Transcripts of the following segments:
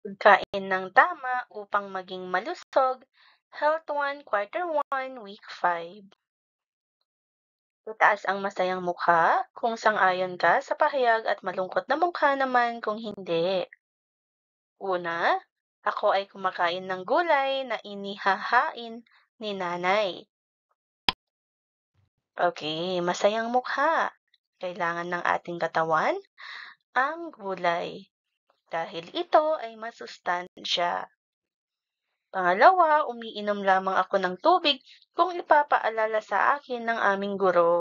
Pagkain ng tama upang maging malusog. Health 1, Quarter 1, Week 5. Itaas ang masayang mukha kung sang-ayon ka sa pahayag at malungkot na mukha naman kung hindi. Una, ako ay kumakain ng gulay na inihahain ni nanay. Okay, masayang mukha. Kailangan ng ating katawan ang gulay dahil ito ay masustansya. Pangalawa, umiinom lamang ako ng tubig kung ipapaalala sa akin ng aming guro.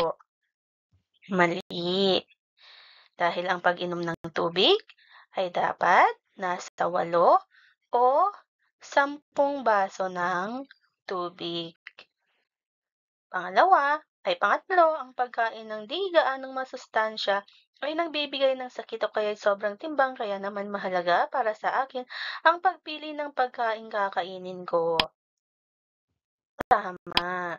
Mali. Dahil ang pag-inom ng tubig ay dapat nasa 8 o 10 baso ng tubig. Pangatlo, ang pagkain ng di gaanong masustansya ay nagbibigay ng sakit o kaya sobrang timbang kaya naman mahalaga para sa akin ang pagpili ng pagkain kakainin ko. Tama.